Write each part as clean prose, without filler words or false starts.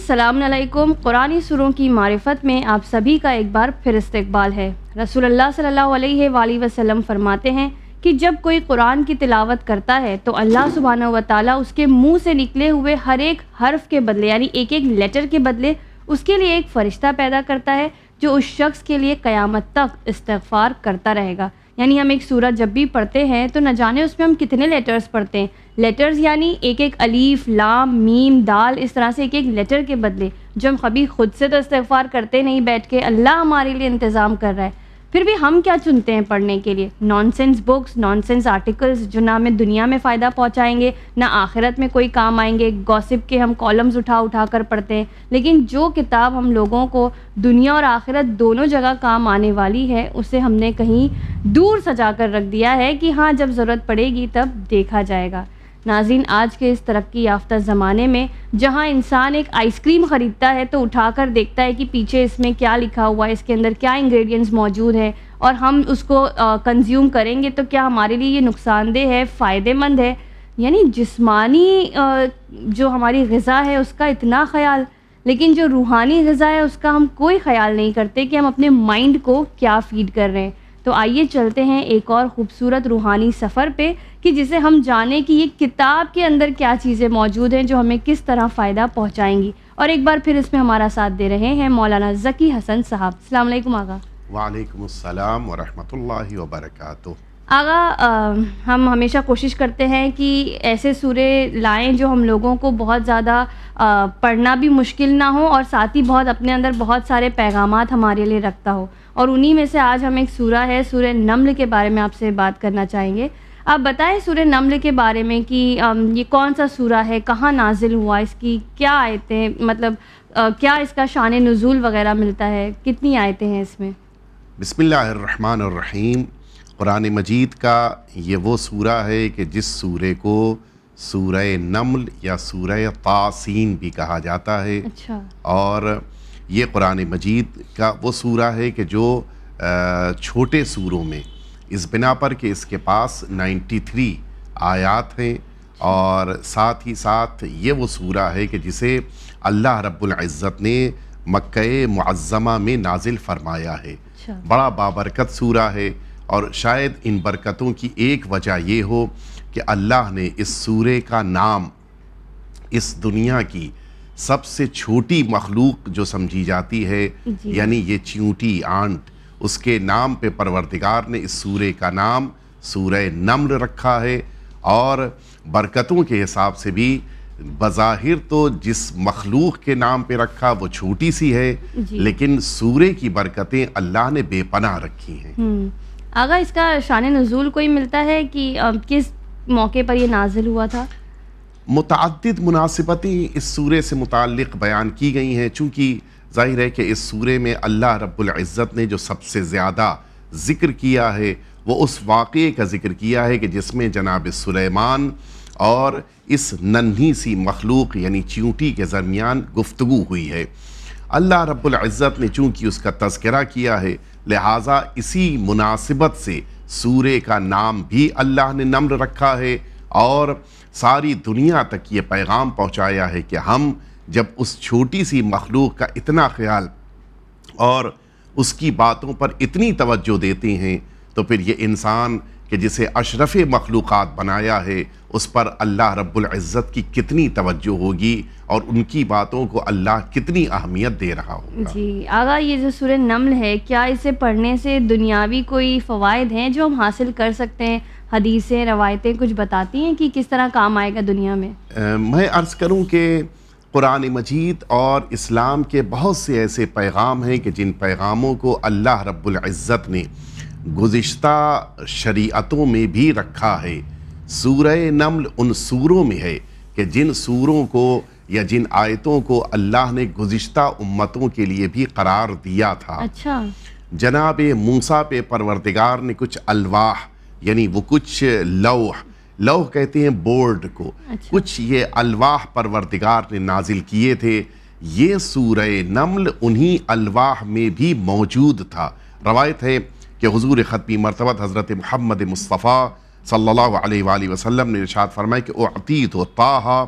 السلام علیکم۔ قرآنی سوروں کی معرفت میں آپ سبھی کا ایک بار پھر استقبال ہے۔ رسول اللہ صلی اللہ علیہ وآلہ وسلم فرماتے ہیں کہ جب کوئی قرآن کی تلاوت کرتا ہے تو اللہ سبحانہ و تعالیٰ اس کے منہ سے نکلے ہوئے ہر ایک حرف کے بدلے، یعنی ایک ایک لیٹر کے بدلے اس کے لیے ایک فرشتہ پیدا کرتا ہے جو اس شخص کے لیے قیامت تک استغفار کرتا رہے گا۔ یعنی ہم ایک سورت جب بھی پڑھتے ہیں تو نہ جانے اس میں ہم کتنے لیٹرز پڑھتے ہیں۔ لیٹرز یعنی ایک ایک الف، لام، میم، دال، اس طرح سے ایک ایک لیٹر کے بدلے جو ہم کبھی خود سے تو استغفار کرتے نہیں بیٹھ کے، اللہ ہمارے لیے انتظام کر رہا ہے۔ پھر بھی ہم کیا چنتے ہیں پڑھنے کے لیے؟ Naan sense books, naan sense articles جو نہ ہمیں دنیا میں فائدہ پہنچائیں گے نہ آخرت میں کوئی کام آئیں گے۔ گوسپ کے ہم کالمز اٹھا کر پڑھتے ہیں، لیکن جو کتاب ہم لوگوں کو دنیا اور آخرت دونوں جگہ کام آنے والی ہے اسے ہم نے کہیں دور سجا کر رکھ دیا ہے کہ ہاں جب ضرورت پڑے گی تب دیکھا جائے گا۔ ناظرین، آج کے اس ترقی یافتہ زمانے میں جہاں انسان ایک آئس کریم خریدتا ہے تو اٹھا کر دیکھتا ہے کہ پیچھے اس میں کیا لکھا ہوا ہے، اس کے اندر کیا انگریڈینٹس موجود ہیں، اور ہم اس کو کنزیوم کریں گے تو کیا ہمارے لیے یہ نقصان دہ ہے، فائدہ مند ہے؟ یعنی جسمانی جو ہماری غذا ہے اس کا اتنا خیال، لیکن جو روحانی غذا ہے اس کا ہم کوئی خیال نہیں کرتے کہ ہم اپنے مائنڈ کو کیا فیڈ کر رہے ہیں۔ تو آئیے چلتے ہیں ایک اور خوبصورت روحانی سفر پہ کہ جسے ہم جانیں کہ یہ کتاب کے اندر کیا چیزیں موجود ہیں جو ہمیں کس طرح فائدہ پہنچائیں گی۔ اور ایک بار پھر اس میں ہمارا ساتھ دے رہے ہیں مولانا ذکی حسن صاحب۔ السلام علیکم آغا۔ وعلیکم السلام ورحمۃ اللہ وبرکاتہ۔ آغا، ہم ہمیشہ کوشش کرتے ہیں کہ ایسے سورے لائیں جو ہم لوگوں کو بہت زیادہ پڑھنا بھی مشکل نہ ہو اور ساتھ ہی بہت اپنے اندر بہت سارے پیغامات ہمارے لیے رکھتا ہو، اور انہی میں سے آج ہم ایک سورہ ہے سورہ نمل کے بارے میں آپ سے بات کرنا چاہیں گے۔ آپ بتائیں سورہ نمل کے بارے میں کہ یہ کون سا سورہ ہے، کہاں نازل ہوا، اس کی کیا آیتیں، مطلب کیا اس کا شان نزول وغیرہ ملتا ہے، کتنی آیتیں ہیں اس میں؟ بسم اللہ الرحمن الرحیم۔ قرآن مجید کا یہ وہ سورہ ہے کہ جس سورے کو سورہ نمل یا سورہ طاسین بھی کہا جاتا ہے۔ اچھا۔ اور یہ قرآن مجید کا وہ سورہ ہے کہ جو چھوٹے سوروں میں، اس بنا پر کہ اس کے پاس 93 آیات ہیں، اور ساتھ ہی ساتھ یہ وہ سورہ ہے کہ جسے اللہ رب العزت نے مکہ معظمہ میں نازل فرمایا ہے۔ بڑا بابرکت سورہ ہے، اور شاید ان برکتوں کی ایک وجہ یہ ہو کہ اللہ نے اس سورے کا نام اس دنیا کی سب سے چھوٹی مخلوق جو سمجھی جاتی ہے، یعنی یہ چیونٹی آنٹ، اس کے نام پہ پروردگار نے اس سورے کا نام سورہ نمل رکھا ہے۔ اور برکتوں کے حساب سے بھی بظاہر تو جس مخلوق کے نام پہ رکھا وہ چھوٹی سی ہے، لیکن سورے کی برکتیں اللہ نے بے پناہ رکھی ہیں۔ آغا، اس کا شان نزول کوئی ملتا ہے کہ کس موقع پر یہ نازل ہوا تھا؟ متعدد مناسبتیں اس سورے سے متعلق بیان کی گئی ہیں، چونکہ ظاہر ہے کہ اس سورے میں اللہ رب العزت نے جو سب سے زیادہ ذکر کیا ہے وہ اس واقعے کا ذکر کیا ہے کہ جس میں جناب سلیمان اور اس ننھی سی مخلوق یعنی چیونٹی کے درمیان گفتگو ہوئی ہے۔ اللہ رب العزت نے چونکہ اس کا تذکرہ کیا ہے، لہٰذا اسی مناسبت سے سورے کا نام بھی اللہ نے نمل رکھا ہے، اور ساری دنیا تک یہ پیغام پہنچایا ہے کہ ہم جب اس چھوٹی سی مخلوق کا اتنا خیال اور اس کی باتوں پر اتنی توجہ دیتے ہیں تو پھر یہ انسان کہ جسے اشرف مخلوقات بنایا ہے اس پر اللہ رب العزت کی کتنی توجہ ہوگی اور ان کی باتوں کو اللہ کتنی اہمیت دے رہا ہوگا۔ جی آغا، یہ جو سورہ نمل ہے کیا اسے پڑھنے سے دنیاوی کوئی فوائد ہیں جو ہم حاصل کر سکتے ہیں؟ حدیثیں، روایتیں کچھ بتاتی ہیں کہ کس طرح کام آئے گا دنیا میں؟ میں عرض کروں کہ قرآن مجید اور اسلام کے بہت سے ایسے پیغام ہیں کہ جن پیغاموں کو اللہ رب العزت نے گزشتہ شریعتوں میں بھی رکھا ہے۔ سورہ نمل ان سوروں میں ہے کہ جن سوروں کو یا جن آیتوں کو اللہ نے گزشتہ امتوں کے لیے بھی قرار دیا تھا۔ اچھا۔ جناب موسیٰ پہ پروردگار نے کچھ الواح، یعنی وہ کچھ لوح کہتے ہیں بورڈ کو، کچھ یہ الواح پروردگار نے نازل کیے تھے۔ یہ سورہ نمل انہی الواح میں بھی موجود تھا۔ روایت ہے کہ حضور ختمی مرتبہ حضرت محمد مصطفیٰ صلی اللہ علیہ وآلہ وسلم نے ارشاد فرمایا کہ اعطیت طٰہٰ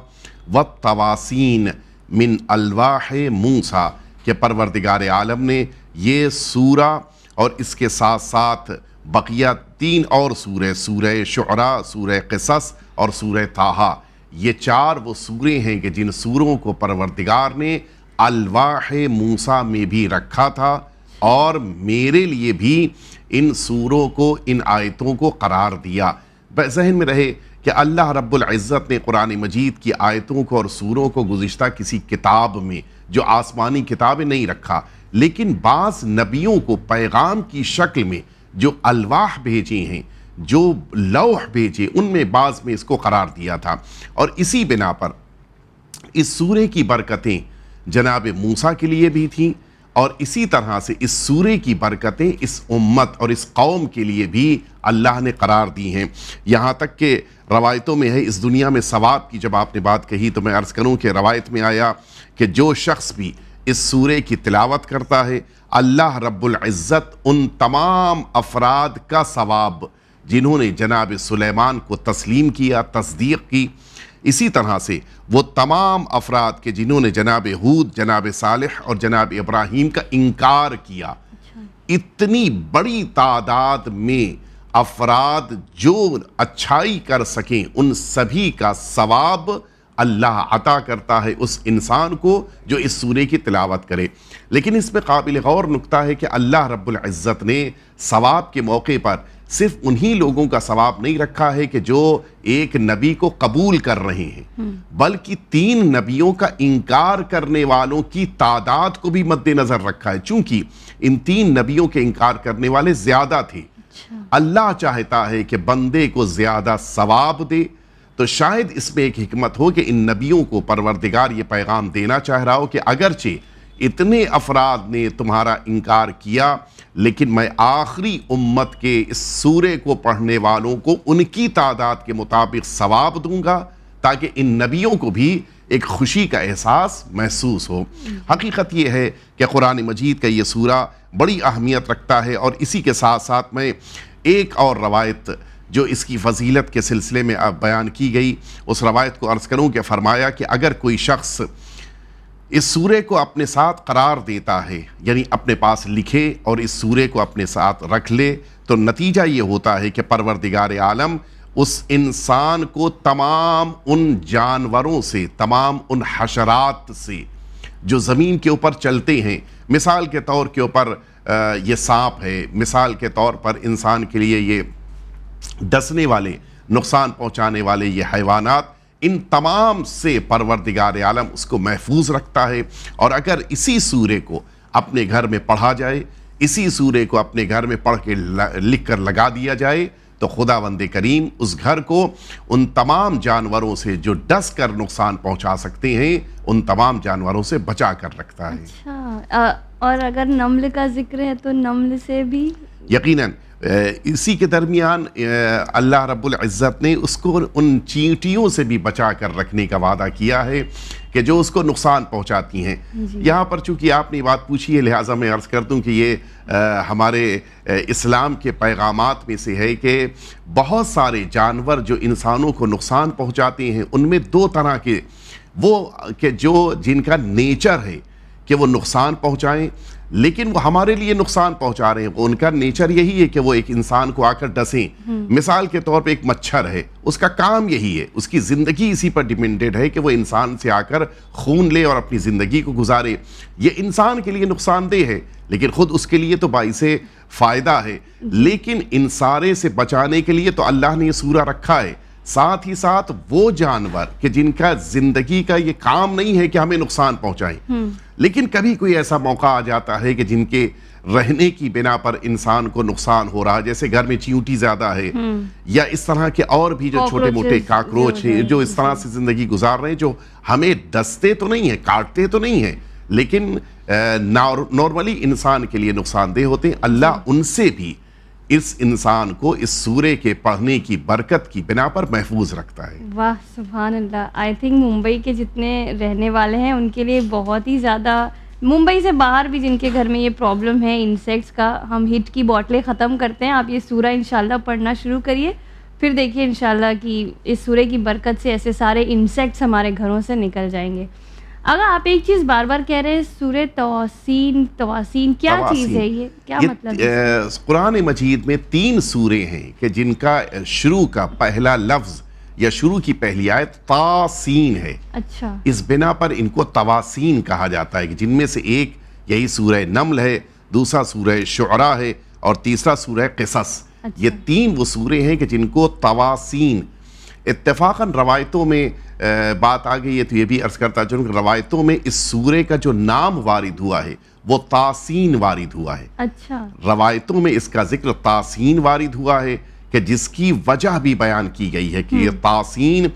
والطواسین، من الواح موسیٰ کہ پروردگار عالم نے یہ سورہ اور اس کے ساتھ ساتھ بقیہ 3 اور سورہ، سورہ شعراء، سورہ قصص اور سورہ طٰہٰ، یہ 4 وہ سورے ہیں کہ جن سوروں کو پروردگار نے الواح موسیٰ میں بھی رکھا تھا، اور میرے لیے بھی ان سوروں کو، ان آیتوں کو قرار دیا۔ ذہن میں رہے کہ اللہ رب العزت نے قرآن مجید کی آیتوں کو اور سوروں کو گزشتہ کسی کتاب میں، جو آسمانی کتابیں، نہیں رکھا، لیکن بعض نبیوں کو پیغام کی شکل میں جو الواح بھیجے ہیں، جو لوح بھیجے، ان میں بعض میں اس کو قرار دیا تھا۔ اور اسی بنا پر اس سورے کی برکتیں جناب موسیٰ کے لیے بھی تھیں، اور اسی طرح سے اس سورے کی برکتیں اس امت اور اس قوم کے لیے بھی اللہ نے قرار دی ہیں۔ یہاں تک کہ روایتوں میں ہے، اس دنیا میں ثواب کی جب آپ نے بات کہی تو میں عرض کروں کہ روایت میں آیا کہ جو شخص بھی اس سورے کی تلاوت کرتا ہے، اللہ رب العزت ان تمام افراد کا ثواب جنہوں نے جناب سلیمان کو تسلیم کیا، تصدیق کی، اسی طرح سے وہ تمام افراد کے جنہوں نے جناب ہود، جناب صالح اور جناب ابراہیم کا انکار کیا، اتنی بڑی تعداد میں افراد جو اچھائی کر سکیں، ان سبھی کا ثواب اللہ عطا کرتا ہے اس انسان کو جو اس سورے کی تلاوت کرے۔ لیکن اس میں قابل غور نکتہ ہے کہ اللہ رب العزت نے ثواب کے موقع پر صرف انہی لوگوں کا ثواب نہیں رکھا ہے کہ جو ایک نبی کو قبول کر رہے ہیں، بلکہ 3 نبیوں کا انکار کرنے والوں کی تعداد کو بھی مد نظر رکھا ہے، چونکہ ان 3 نبیوں کے انکار کرنے والے زیادہ تھے۔ اللہ چاہتا ہے کہ بندے کو زیادہ ثواب دے، تو شاید اس میں ایک حکمت ہو کہ ان نبیوں کو پروردگار یہ پیغام دینا چاہ رہا ہو کہ اگرچہ اتنے افراد نے تمہارا انکار کیا، لیکن میں آخری امت کے اس سورے کو پڑھنے والوں کو ان کی تعداد کے مطابق ثواب دوں گا، تاکہ ان نبیوں کو بھی ایک خوشی کا احساس محسوس ہو۔ حقیقت یہ ہے کہ قرآن مجید کا یہ سورہ بڑی اہمیت رکھتا ہے، اور اسی کے ساتھ ساتھ میں ایک اور روایت جو اس کی فضیلت کے سلسلے میں بیان کی گئی، اس روایت کو عرض کروں کہ فرمایا کہ اگر کوئی شخص اس سورے کو اپنے ساتھ قرار دیتا ہے، یعنی اپنے پاس لکھے اور اس سورے کو اپنے ساتھ رکھ لے، تو نتیجہ یہ ہوتا ہے کہ پروردگار عالم اس انسان کو تمام ان جانوروں سے، تمام ان حشرات سے جو زمین کے اوپر چلتے ہیں، مثال کے طور کے اوپر یہ سانپ ہے، مثال کے طور پر انسان کے لیے یہ ڈسنے والے، نقصان پہنچانے والے یہ حیوانات، ان تمام سے پروردگار عالم اس کو محفوظ رکھتا ہے۔ اور اگر اسی سورے کو اپنے گھر میں پڑھا جائے، اسی سورے کو اپنے گھر میں پڑھ کے لکھ کر لگا دیا جائے، تو خداوند کریم اس گھر کو ان تمام جانوروں سے جو ڈس کر نقصان پہنچا سکتے ہیں، ان تمام جانوروں سے بچا کر رکھتا ہے۔ اچھا، اور اگر نمل کا ذکر ہے تو نمل سے بھی یقیناً اسی کے درمیان اللہ رب العزت نے اس کو ان چینٹیوں سے بھی بچا کر رکھنے کا وعدہ کیا ہے کہ جو اس کو نقصان پہنچاتی ہیں۔ یہاں پر چونکہ آپ نے بات پوچھی ہے، لہٰذا میں عرض کر دوں کہ یہ ہمارے اسلام کے پیغامات میں سے ہے کہ بہت سارے جانور جو انسانوں کو نقصان پہنچاتے ہیں، ان میں 2 طرح کے وہ کہ جو جن کا نیچر ہے کہ وہ نقصان پہنچائیں، لیکن وہ ہمارے لیے نقصان پہنچا رہے ہیں، ان کا نیچر یہی ہے کہ وہ ایک انسان کو آ کر ڈسیں۔ مثال کے طور پہ ایک مچھر ہے، اس کا کام یہی ہے، اس کی زندگی اسی پر ڈیپینڈڈ ہے کہ وہ انسان سے آ کر خون لے اور اپنی زندگی کو گزارے۔ یہ انسان کے لیے نقصان دہ ہے، لیکن خود اس کے لیے تو باعث فائدہ ہے۔ لیکن ان سارے سے بچانے کے لیے تو اللہ نے یہ سورہ رکھا ہے۔ ساتھ ہی ساتھ وہ جانور کہ جن کا زندگی کا یہ کام نہیں ہے کہ ہمیں نقصان پہنچائیں، لیکن کبھی کوئی ایسا موقع آ جاتا ہے کہ جن کے رہنے کی بنا پر انسان کو نقصان ہو رہا ہے، جیسے گھر میں چیونٹی زیادہ ہے، یا اس طرح کے اور بھی جو چھوٹے موٹے کاکروچ ہیں جو اس طرح سے زندگی گزار رہے ہیں، جو ہمیں ڈستے تو نہیں ہیں، کاٹتے تو نہیں ہیں، لیکن نارملی انسان کے لیے نقصان دہ ہوتے ہیں۔ اللہ ان سے بھی اس انسان کو اس سورے کے پڑھنے کی برکت کی بنا پر محفوظ رکھتا ہے۔ واہ سبحان اللہ۔ آئی تھنک ممبئی کے جتنے رہنے والے ہیں ان کے لیے بہت ہی زیادہ، ممبئی سے باہر بھی جن کے گھر میں یہ پرابلم ہے انسیکٹس کا، ہم ہٹ کی بوٹلیں ختم کرتے ہیں، آپ یہ سورہ انشاءاللہ پڑھنا شروع کریے، پھر دیکھیے انشاءاللہ کہ اس سورے کی برکت سے ایسے سارے انسیکٹس ہمارے گھروں سے نکل جائیں گے۔ اگر آپ ایک چیز بار بار کہہ رہے ہیں سورہ تواسین کیا چیز ہے یہ کیا مطلب ہے؟ قرآن مجید میں 3 سورے ہیں کہ جن کا شروع کا پہلا لفظ یا شروع کی پہلی آیت تاسین ہے. اچھا. اس بنا پر ان کو تواسین کہا جاتا ہے کہ جن میں سے ایک یہی سورہ نمل ہے, دوسرا سورہ شعراء ہے اور تیسرا سورہ قصص. یہ 3 وہ سورے ہیں کہ جن کو تواسین. اتفاقاً روایتوں میں بات آ گئی ہے تو یہ بھی عرض کرتا چلوں کہ روایتوں میں اس سورے کا جو نام وارد ہوا ہے وہ تاسین وارد ہوا ہے. اچھا. روایتوں میں اس کا ذکر تاسین وارد ہوا ہے کہ جس کی وجہ بھی بیان کی گئی ہے کہ یہ تاسین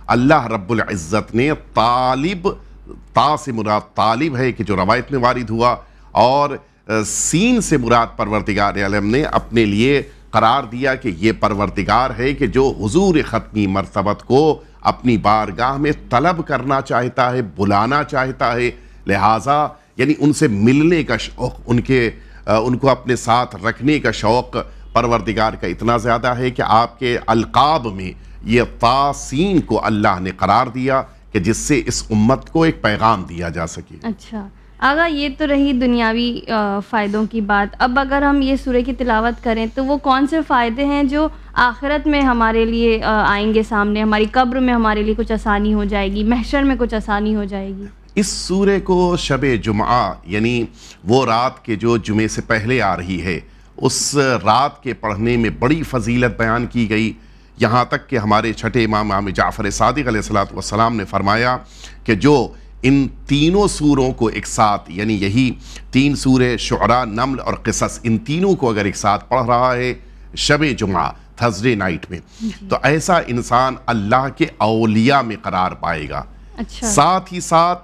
اللہ رب العزت نے طالب, تا سے مراد طالب ہے کہ جو روایت میں وارد ہوا, اور سین سے مراد پروردگار عالم نے اپنے لیے قرار دیا کہ یہ پروردگار ہے کہ جو حضور ختمی مرتبت کو اپنی بارگاہ میں طلب کرنا چاہتا ہے, بلانا چاہتا ہے. لہٰذا یعنی ان سے ملنے کا شوق, ان کو اپنے ساتھ رکھنے کا شوق پروردگار کا اتنا زیادہ ہے کہ آپ کے القاب میں یہ تاسین کو اللہ نے قرار دیا کہ جس سے اس امت کو ایک پیغام دیا جا سکے. اچھا. آگا یہ تو رہی دنیاوی فائدوں کی بات. اب اگر ہم یہ سورہ کی تلاوت کریں تو وہ کون سے فائدے ہیں جو آخرت میں ہمارے لیے آئیں گے سامنے؟ ہماری قبر میں ہمارے لیے کچھ آسانی ہو جائے گی, محشر میں کچھ آسانی ہو جائے گی. اس سورے کو شب جمعہ یعنی وہ رات کے جو جمعے سے پہلے آ رہی ہے اس رات کے پڑھنے میں بڑی فضیلت بیان کی گئی. یہاں تک کہ ہمارے چھٹے امام جعفر صادق علیہ السلام نے فرمایا کہ جو ان تینوں سوروں کو ایک ساتھ, یعنی یہی 3 سورے شعراء, نمل اور قصص, ان تینوں کو اگر ایک ساتھ پڑھ رہا ہے شب جمعہ تھرسڈے نائٹ میں, تو ایسا انسان اللہ کے اولیاء میں قرار پائے گا. اچھا. ساتھ ہی ساتھ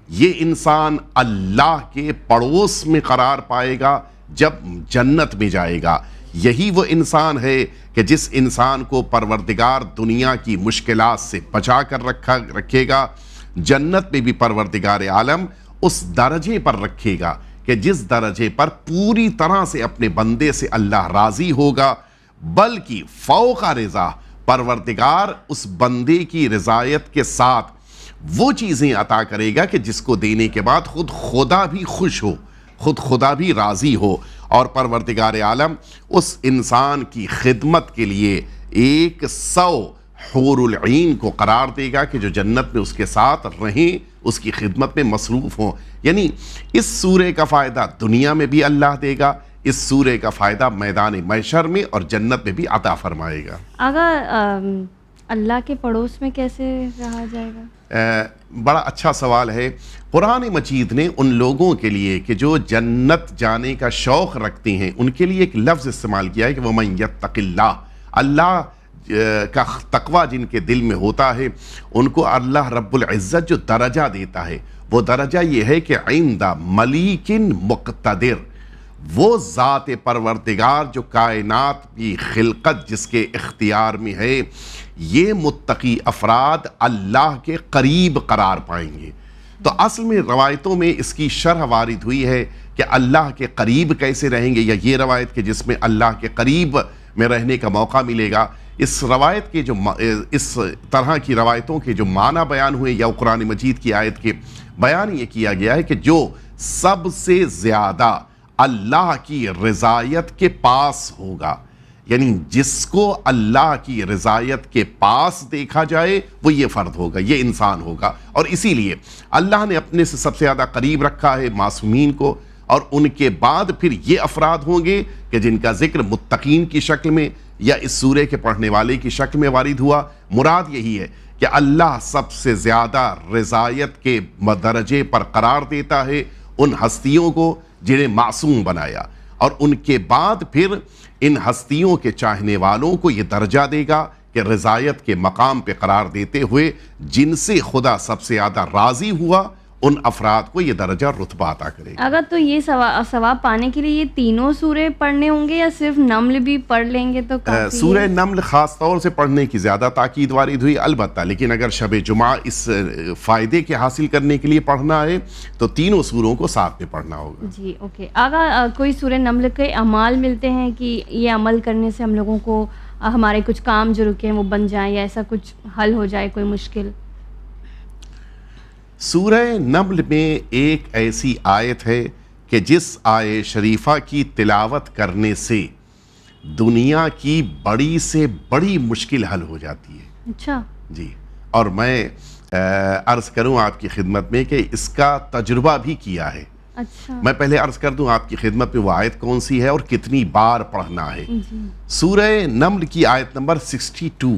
یہ انسان اللہ کے پڑوس میں قرار پائے گا جب جنت میں جائے گا. یہی وہ انسان ہے کہ جس انسان کو پروردگار دنیا کی مشکلات سے بچا کر رکھے گا, جنت میں بھی پروردگار عالم اس درجے پر رکھے گا کہ جس درجے پر پوری طرح سے اپنے بندے سے اللہ راضی ہوگا, بلکہ فوق رضا پروردگار اس بندے کی رضایت کے ساتھ وہ چیزیں عطا کرے گا کہ جس کو دینے کے بعد خود خدا بھی خوش ہو, خود خدا بھی راضی ہو. اور پروردگار عالم اس انسان کی خدمت کے لیے 100 حور العین کو قرار دے گا کہ جو جنت میں اس کے ساتھ رہیں, اس کی خدمت میں مصروف ہوں. یعنی اس سورے کا فائدہ دنیا میں بھی اللہ دے گا, اس سورے کا فائدہ میدان محشر میں اور جنت میں بھی عطا فرمائے گا. اگر اللہ کے پڑوس میں کیسے رہا جائے گا؟ بڑا اچھا سوال ہے. قرآن مجید نے ان لوگوں کے لیے کہ جو جنت جانے کا شوق رکھتے ہیں ان کے لیے ایک لفظ استعمال کیا ہے کہ وَمَن يَتَّقِ اللَّهَ, اللہ کا تقوی جن کے دل میں ہوتا ہے ان کو اللہ رب العزت جو درجہ دیتا ہے وہ درجہ یہ ہے کہ عند ملیک مقتدر, وہ ذات پروردگار جو کائنات کی خلقت جس کے اختیار میں ہے, یہ متقی افراد اللہ کے قریب قرار پائیں گے. تو اصل میں روایتوں میں اس کی شرح وارد ہوئی ہے کہ اللہ کے قریب کیسے رہیں گے, یا یہ روایت کہ جس میں اللہ کے قریب میں رہنے کا موقع ملے گا. اس روایت کے جو اس طرح کی روایتوں کے جو معنی بیان ہوئے یا قرآن مجید کی آیت کے بیان یہ کیا گیا ہے کہ جو سب سے زیادہ اللہ کی رضایت کے پاس ہوگا, یعنی جس کو اللہ کی رضایت کے پاس دیکھا جائے وہ یہ فرد ہوگا, یہ انسان ہوگا. اور اسی لیے اللہ نے اپنے سے سب سے زیادہ قریب رکھا ہے معصومین کو, اور ان کے بعد پھر یہ افراد ہوں گے کہ جن کا ذکر متقین کی شکل میں یا اس سورے کے پڑھنے والے کی شکل میں وارد ہوا. مراد یہی ہے کہ اللہ سب سے زیادہ رضایت کے درجے پر قرار دیتا ہے ان ہستیوں کو جنہیں معصوم بنایا, اور ان کے بعد پھر ان ہستیوں کے چاہنے والوں کو یہ درجہ دے گا کہ رضایت کے مقام پہ قرار دیتے ہوئے جن سے خدا سب سے زیادہ راضی ہوا ان افراد کو یہ درجہ رتبہ عطا کرے گا. اگر تو یہ ثواب پانے کے لیے یہ تینوں سورے پڑھنے ہوں گے یا صرف نمل بھی پڑھ لیں گے تو کافی؟ سورہ نمل خاص طور سے پڑھنے کی زیادہ تاکید وارد ہوئی البتہ, لیکن اگر شب جمعہ اس فائدے کے حاصل کرنے کے لیے پڑھنا ہے تو تینوں سوروں کو ساتھ میں پڑھنا ہوگا. جی اوکے. اگر کوئی سورہ نمل کے اعمال ملتے ہیں کہ یہ عمل کرنے سے ہم لوگوں کو ہمارے کچھ کام جو رکے ہیں وہ بن جائیں یا ایسا کچھ حل ہو جائے کوئی مشکل؟ سورہ نمل میں ایک ایسی آیت ہے کہ جس آیت شریفہ کی تلاوت کرنے سے دنیا کی بڑی سے بڑی مشکل حل ہو جاتی ہے. اچھا جی، اور میں عرض کروں آپ کی خدمت میں کہ اس کا تجربہ بھی کیا ہے. اچھا میں پہلے عرض کر دوں آپ کی خدمت میں وہ آیت کون سی ہے اور کتنی بار پڑھنا ہے. سورہ نمل کی آیت نمبر 62،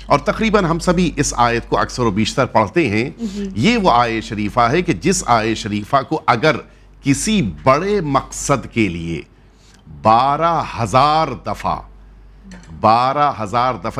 اور تقریباً ہم سبھی اس آیت کو اکثر و بیشتر پڑھتے ہیں. یہ وہ آیت شریفہ ہے کہ جس آیت شریفہ کو اگر کسی بڑے مقصد کے لیے 12,000 دفعہ،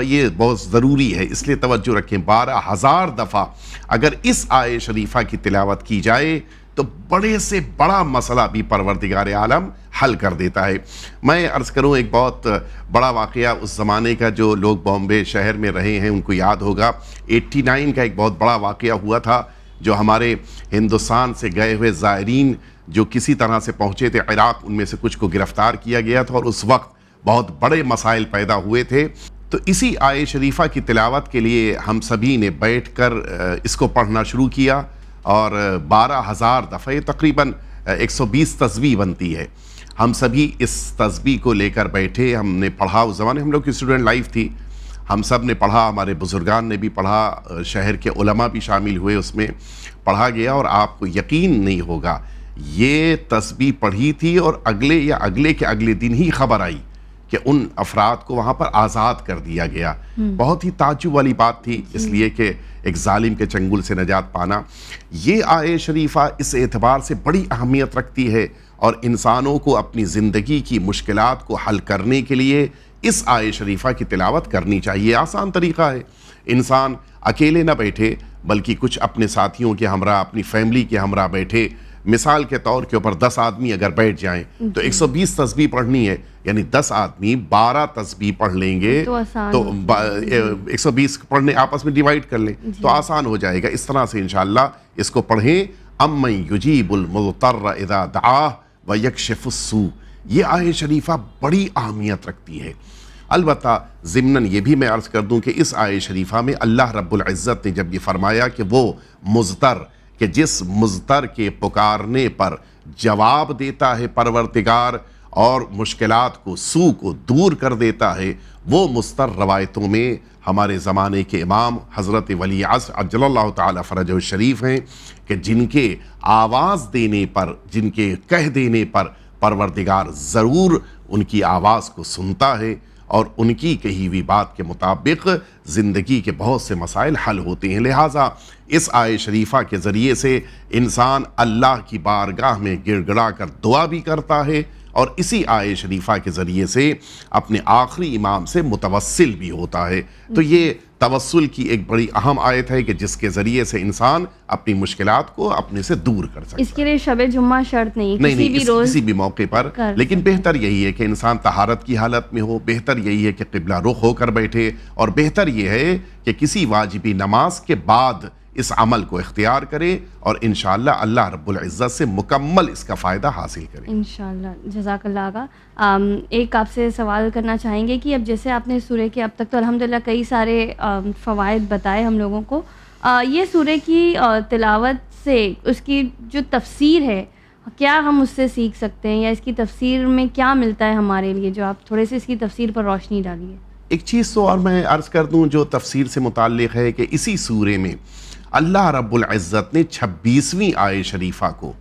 یہ بہت ضروری ہے اس لیے توجہ رکھیں، 12,000 دفعہ اگر اس آیت شریفہ کی تلاوت کی جائے تو بڑے سے بڑا مسئلہ بھی پروردگار عالم حل کر دیتا ہے. میں عرض کروں ایک بہت بڑا واقعہ اس زمانے کا، جو لوگ بامبے شہر میں رہے ہیں ان کو یاد ہوگا. 89 کا ایک بہت بڑا واقعہ ہوا تھا، جو ہمارے ہندوستان سے گئے ہوئے زائرین جو کسی طرح سے پہنچے تھے عراق، ان میں سے کچھ کو گرفتار کیا گیا تھا، اور اس وقت بہت بڑے مسائل پیدا ہوئے تھے. تو اسی آیت شریفہ کی تلاوت کے لیے ہم سبھی نے بیٹھ کر اس کو پڑھنا شروع کیا، اور 12,000 دفعہ تقریباً 120 تسبیح بنتی ہے. ہم سبھی اس تسبیح کو لے کر بیٹھے، ہم نے پڑھا. اس زمانے ہم لوگ کی اسٹوڈنٹ لائف تھی، ہم سب نے پڑھا، ہمارے بزرگان نے بھی پڑھا، شہر کے علماء بھی شامل ہوئے، اس میں پڑھا گیا. اور آپ کو یقین نہیں ہوگا، یہ تسبیح پڑھی تھی اور اگلے کے اگلے دن ہی خبر آئی کہ ان افراد کو وہاں پر آزاد کر دیا گیا. بہت ہی تعجب والی بات تھی، اس لیے کہ ایک ظالم کے چنگل سے نجات پانا. یہ آیت شریفہ اس اعتبار سے بڑی اہمیت رکھتی ہے، اور انسانوں کو اپنی زندگی کی مشکلات کو حل کرنے کے لیے اس آیت شریفہ کی تلاوت کرنی چاہیے. آسان طریقہ ہے، انسان اکیلے نہ بیٹھے بلکہ کچھ اپنے ساتھیوں کے ہمراہ، اپنی فیملی کے ہمراہ بیٹھے. مثال کے طور کے اوپر 10 آدمی اگر بیٹھ جائیں تو 120 تسبیح پڑھنی ہے، یعنی 10 آدمی 12 تسبیح پڑھ لیں گے تو 120 پڑھنے آپس میں ڈیوائیڈ کر لیں تو آسان ہو جائے گا. اس طرح سے انشاءاللہ اس کو پڑھیں. امن یجیب المضطر اذا دعاہ ویکشف السوء، یہ آیت شریفہ بڑی اہمیت رکھتی ہے. البتہ ضمناً یہ بھی میں عرض کر دوں کہ اس آیت شریفہ میں اللہ رب العزت نے جب یہ فرمایا کہ وہ مضطر، کہ جس مضطر کے پکارنے پر جواب دیتا ہے پروردگار اور مشکلات کو، سوء کو دور کر دیتا ہے، وہ مضطر روایتوں میں ہمارے زمانے کے امام حضرت ولی عصر عجل اللہ تعالی فرجہ الشریف ہیں، کہ جن کے آواز دینے پر، جن کے کہہ دینے پر پروردگار ضرور ان کی آواز کو سنتا ہے، اور ان کی کہی ہوئی بات کے مطابق زندگی کے بہت سے مسائل حل ہوتے ہیں. لہٰذا اس آیت شریفہ کے ذریعے سے انسان اللہ کی بارگاہ میں گڑ گڑا کر دعا بھی کرتا ہے، اور اسی آیت شریفہ کے ذریعے سے اپنے آخری امام سے متوسل بھی ہوتا ہے. تو یہ توسل کی ایک بڑی اہم آیت ہے کہ جس کے ذریعے سے انسان اپنی مشکلات کو اپنے سے دور کر سکتا ہے. اس کے لیے شب جمعہ شرط نہیں، کسی بھی موقع پر، لیکن بہتر یہی ہے کہ انسان طہارت کی حالت میں ہو، بہتر یہی ہے کہ قبلہ رخ ہو کر بیٹھے، اور بہتر یہ ہے کہ کسی واجبی نماز کے بعد اس عمل کو اختیار کرے، اور انشاءاللہ اللہ رب العزت سے مکمل اس کا فائدہ حاصل کرے انشاءاللہ. جزاک اللہ آقا. ایک آپ سے سوال کرنا چاہیں گے کہ اب جیسے آپ نے سورہ کے اب تک تو الحمدللہ کئی سارے فوائد بتائے ہم لوگوں کو، یہ سورہ کی تلاوت سے اس کی جو تفسیر ہے کیا ہم اس سے سیکھ سکتے ہیں، یا اس کی تفسیر میں کیا ملتا ہے ہمارے لیے؟ جو آپ تھوڑے سے اس کی تفسیر پر روشنی ڈالیے. ایک چیز تو اور میں عرض کر دوں جو تفسیر سے متعلق ہے، کہ اسی سورے میں اللہ رب العزت نے 26ویں آیت شریفہ کو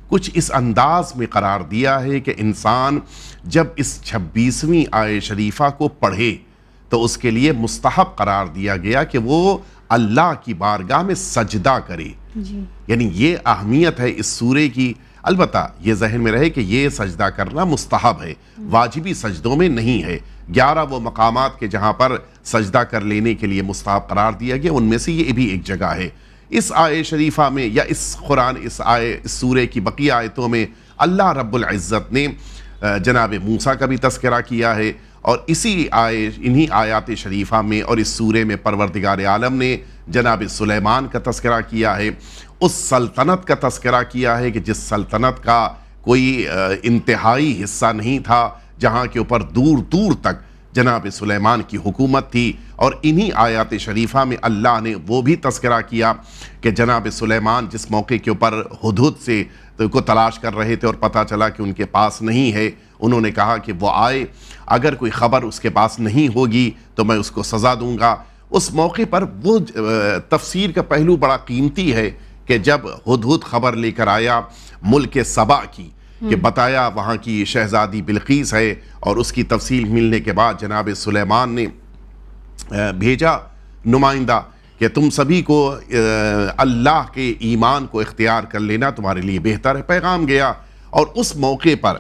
کچھ اس انداز میں قرار دیا ہے کہ انسان جب اس 26ویں آیت شریفہ کو پڑھے تو اس کے لیے مستحب قرار دیا گیا کہ وہ اللہ کی بارگاہ میں سجدہ کرے. یعنی یہ اہمیت ہے اس سورے کی. البتہ یہ ذہن میں رہے کہ یہ سجدہ کرنا مستحب ہے، واجبی سجدوں میں نہیں ہے. 11 وہ مقامات کے جہاں پر سجدہ کر لینے کے لیے مستحب قرار دیا گیا، ان میں سے یہ بھی ایک جگہ ہے. اس آیت شریفہ میں یا اس سورے کی بقیہ آیتوں میں اللہ رب العزت نے جناب موسیٰ کا بھی تذکرہ کیا ہے، اور انہی آیات شریفہ میں اور اس سورے میں پروردگار عالم نے جناب سلیمان کا تذکرہ کیا ہے، اس سلطنت کا تذکرہ کیا ہے کہ جس سلطنت کا کوئی انتہائی حصہ نہیں تھا، جہاں کے اوپر دور دور تک جناب سلیمان کی حکومت تھی، اور انہی آیات شریفہ میں اللہ نے وہ بھی تذکرہ کیا کہ جناب سلیمان جس موقع کے اوپر ہدہد سے کو تلاش کر رہے تھے اور پتہ چلا کہ ان کے پاس نہیں ہے، انہوں نے کہا کہ وہ آئے، اگر کوئی خبر اس کے پاس نہیں ہوگی تو میں اس کو سزا دوں گا۔ اس موقع پر وہ تفسیر کا پہلو بڑا قیمتی ہے کہ جب ہدہد خبر لے کر آیا ملک سبا کی، کہ بتایا وہاں کی شہزادی بلقیس ہے، اور اس کی تفصیل ملنے کے بعد جناب سلیمان نے بھیجا نمائندہ کہ تم سبھی کو اللہ کے ایمان کو اختیار کر لینا تمہارے لیے بہتر ہے۔ پیغام گیا، اور اس موقع پر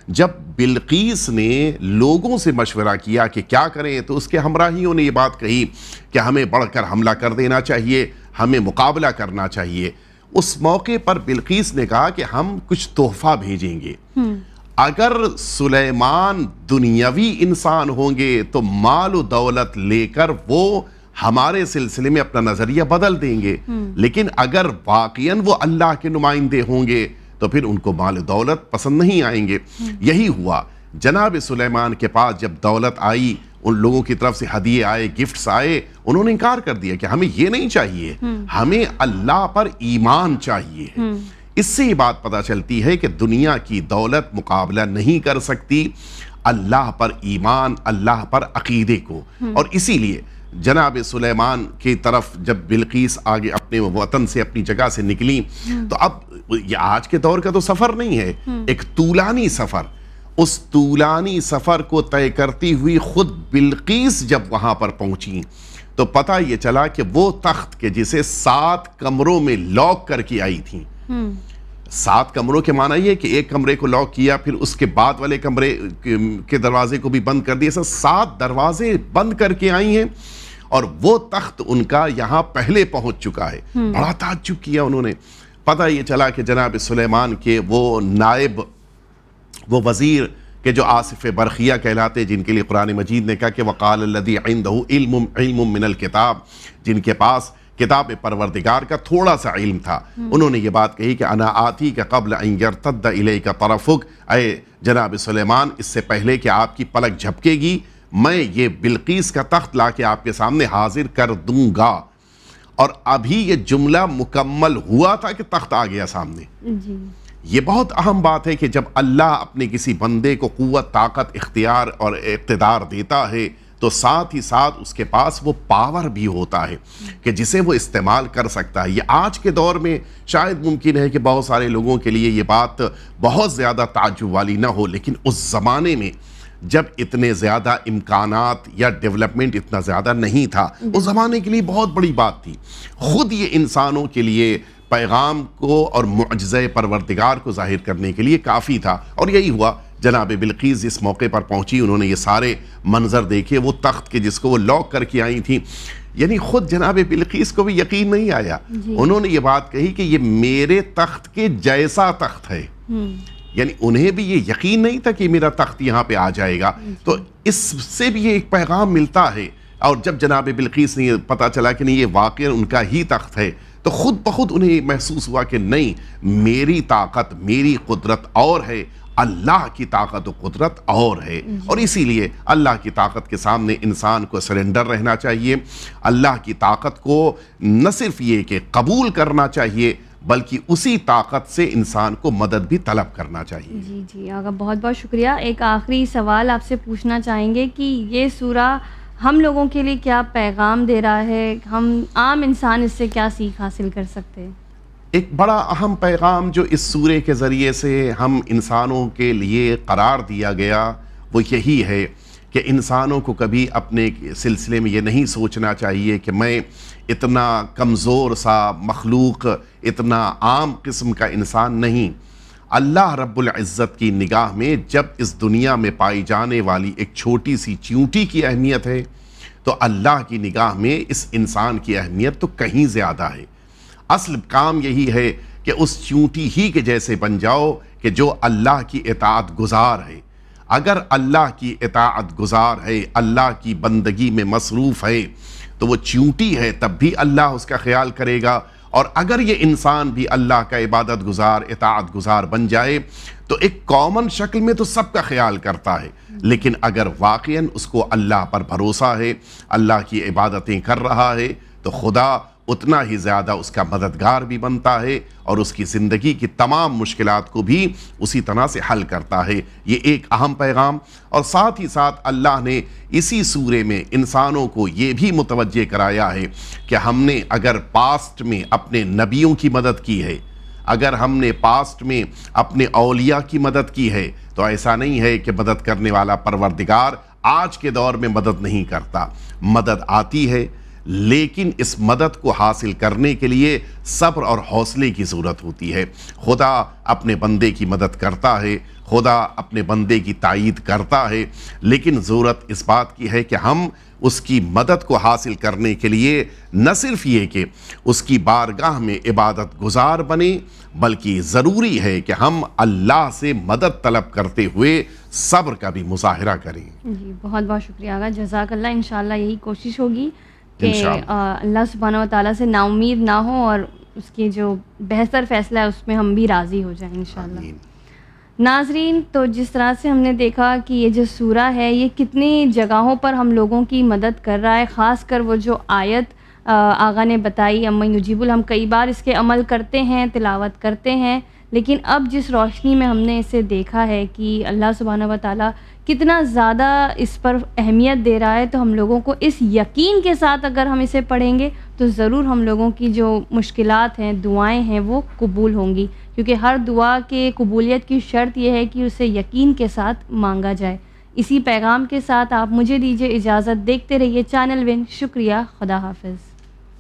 جب بلقیس نے لوگوں سے مشورہ کیا کہ کیا کریں، تو اس کے ہمراہیوں نے یہ بات کہی کہ ہمیں بڑھ کر حملہ کر دینا چاہیے، ہمیں مقابلہ کرنا چاہیے۔ اس موقع پر بلقیس نے کہا کہ ہم کچھ تحفہ بھیجیں گے، اگر سلیمان دنیاوی انسان ہوں گے تو مال و دولت لے کر وہ ہمارے سلسلے میں اپنا نظریہ بدل دیں گے، لیکن اگر واقعاً وہ اللہ کے نمائندے ہوں گے تو پھر ان کو مال و دولت پسند نہیں آئیں گے۔ یہی ہوا، جناب سلیمان کے پاس جب دولت آئی، ان لوگوں کی طرف سے ہدیے آئے، گفٹس آئے، انہوں نے انکار کر دیا کہ ہمیں یہ نہیں چاہیے، ہمیں اللہ پر ایمان چاہیے۔ اس سے یہ بات پتہ چلتی ہے کہ دنیا کی دولت مقابلہ نہیں کر سکتی اللہ پر ایمان، اللہ پر عقیدے کو۔ اور اسی لیے جناب سلیمان کی طرف جب بلقیس آگے اپنے وطن سے، اپنی جگہ سے نکلی، تو اب یہ آج کے دور کا تو سفر نہیں ہے، ایک طولانی سفر، اس طولانی سفر کو طے کرتی ہوئی خود بلقیس جب وہاں پر پہنچی تو پتہ یہ چلا کہ وہ تخت کے جسے 7 کمروں میں لاک کر کے آئی تھیں، 7 کمروں کے معنی یہ کہ ایک کمرے کو لاک کیا، پھر اس کے بعد والے کمرے کے دروازے کو بھی بند کر دیا، 7 دروازے بند کر کے آئی ہیں، اور وہ تخت ان کا یہاں پہلے پہنچ چکا ہے۔ بڑا تعجب کیا انہوں نے۔ پتہ یہ چلا کہ جناب سلیمان کے وہ نائب، وہ وزیر کہ جو آصف برقیہ کہلاتے، جن کے لیے قرآن مجید نے کہا کہ وقال الذی عندہ علم من الکتاب، جن کے پاس کتاب پروردگار کا تھوڑا سا علم تھا، انہوں نے یہ بات کہی کہ انا آتی کا قبل ان یرتد الیک طرفک، اے جناب سلیمان اس سے پہلے کہ آپ کی پلک جھپکے گی میں یہ بلقیس کا تخت لا کے آپ کے سامنے حاضر کر دوں گا۔ اور ابھی یہ جملہ مکمل ہوا تھا کہ تخت آ گیا سامنے۔ یہ بہت اہم بات ہے کہ جب اللہ اپنے کسی بندے کو قوت، طاقت، اختیار اور اقتدار دیتا ہے تو ساتھ ہی ساتھ اس کے پاس وہ پاور بھی ہوتا ہے کہ جسے وہ استعمال کر سکتا ہے۔ یہ آج کے دور میں شاید ممکن ہے کہ بہت سارے لوگوں کے لیے یہ بات بہت زیادہ تعجب والی نہ ہو، لیکن اس زمانے میں جب اتنے زیادہ امکانات یا ڈیولپمنٹ اتنا زیادہ نہیں تھا، اس زمانے کے لیے بہت بڑی بات تھی۔ خود یہ انسانوں کے لیے پیغام کو اور معجزہ پروردگار کو ظاہر کرنے کے لیے کافی تھا۔ اور یہی ہوا، جناب بلقیس اس موقع پر پہنچی، انہوں نے یہ سارے منظر دیکھے، وہ تخت کے جس کو وہ لاک کر کے آئی تھیں، یعنی خود جناب بلقیس کو بھی یقین نہیں آیا۔ انہوں نے یہ بات کہی کہ یہ میرے تخت کے جیسا تخت ہے، یعنی انہیں بھی یہ یقین نہیں تھا کہ میرا تخت یہاں پہ آ جائے گا۔ تو اس سے بھی یہ ایک پیغام ملتا ہے، اور جب جناب بلقیس نے یہ پتہ چلا کہ نہیں یہ واقعا ان کا ہی تخت ہے، تو خود بخود انہیں محسوس ہوا کہ نہیں، میری طاقت، میری قدرت اور ہے، اللہ کی طاقت و قدرت اور ہے۔ اور اسی لیے اللہ کی طاقت کے سامنے انسان کو سرنڈر رہنا چاہیے، اللہ کی طاقت کو نہ صرف یہ کہ قبول کرنا چاہیے بلکہ اسی طاقت سے انسان کو مدد بھی طلب کرنا چاہیے۔ جی آقا بہت بہت شکریہ۔ ایک آخری سوال آپ سے پوچھنا چاہیں گے کہ یہ سورہ ہم لوگوں کے لیے کیا پیغام دے رہا ہے، ہم عام انسان اس سے کیا سیکھ حاصل کر سکتے ہیں؟ ایک بڑا اہم پیغام جو اس سورے کے ذریعے سے ہم انسانوں کے لیے قرار دیا گیا وہ یہی ہے کہ انسانوں کو کبھی اپنے سلسلے میں یہ نہیں سوچنا چاہیے کہ میں اتنا کمزور سا مخلوق، اتنا عام قسم کا انسان نہیں۔ اللہ رب العزت کی نگاہ میں جب اس دنیا میں پائی جانے والی ایک چھوٹی سی چیونٹی کی اہمیت ہے تو اللہ کی نگاہ میں اس انسان کی اہمیت تو کہیں زیادہ ہے۔ اصل کام یہی ہے کہ اس چیونٹی ہی کے جیسے بن جاؤ کہ جو اللہ کی اطاعت گزار ہے۔ اگر اللہ کی اطاعت گزار ہے، اللہ کی بندگی میں مصروف ہے، تو وہ چیونٹی ہے تب بھی اللہ اس کا خیال کرے گا، اور اگر یہ انسان بھی اللہ کا عبادت گزار اطاعت گزار بن جائے تو ایک کامن شکل میں تو سب کا خیال کرتا ہے، لیکن اگر واقعاً اس کو اللہ پر بھروسہ ہے، اللہ کی عبادتیں کر رہا ہے، تو خدا اتنا ہی زیادہ اس کا مددگار بھی بنتا ہے اور اس کی زندگی کی تمام مشکلات کو بھی اسی طرح سے حل کرتا ہے۔ یہ ایک اہم پیغام، اور ساتھ ہی ساتھ اللہ نے اسی سورے میں انسانوں کو یہ بھی متوجہ کرایا ہے کہ ہم نے اگر پاسٹ میں اپنے نبیوں کی مدد کی ہے، اگر ہم نے پاسٹ میں اپنے اولیاء کی مدد کی ہے، تو ایسا نہیں ہے کہ مدد کرنے والا پروردگار آج کے دور میں مدد نہیں کرتا، مدد آتی ہے، لیکن اس مدد کو حاصل کرنے کے لیے صبر اور حوصلے کی ضرورت ہوتی ہے۔ خدا اپنے بندے کی مدد کرتا ہے، خدا اپنے بندے کی تائید کرتا ہے، لیکن ضرورت اس بات کی ہے کہ ہم اس کی مدد کو حاصل کرنے کے لیے نہ صرف یہ کہ اس کی بارگاہ میں عبادت گزار بنیں، بلکہ ضروری ہے کہ ہم اللہ سے مدد طلب کرتے ہوئے صبر کا بھی مظاہرہ کریں۔ جی بہت بہت شکریہ آغا، جزاک اللہ۔ انشاءاللہ یہی کوشش ہوگی کہ اللہ سبحانہ و تعالیٰ سے نا امید نہ ہو اور اس کے جو بہتر فیصلہ ہے اس میں ہم بھی راضی ہو جائیں انشاءاللہ۔ ناظرین، تو جس طرح سے ہم نے دیکھا کہ یہ جو سورہ ہے یہ کتنی جگہوں پر ہم لوگوں کی مدد کر رہا ہے، خاص کر وہ جو آیت آغا نے بتائی امن یجیب ہم کئی بار اس کے عمل کرتے ہیں، تلاوت کرتے ہیں، لیکن اب جس روشنی میں ہم نے اسے دیکھا ہے کہ اللہ سبحانہ و تعالیٰ کتنا زیادہ اس پر اہمیت دے رہا ہے، تو ہم لوگوں کو اس یقین کے ساتھ اگر ہم اسے پڑھیں گے تو ضرور ہم لوگوں کی جو مشکلات ہیں، دعائیں ہیں، وہ قبول ہوں گی، کیونکہ ہر دعا کے قبولیت کی شرط یہ ہے کہ اسے یقین کے ساتھ مانگا جائے۔ اسی پیغام کے ساتھ آپ مجھے دیجیے اجازت، دیکھتے رہیے چینل ون۔ شکریہ، خدا حافظ۔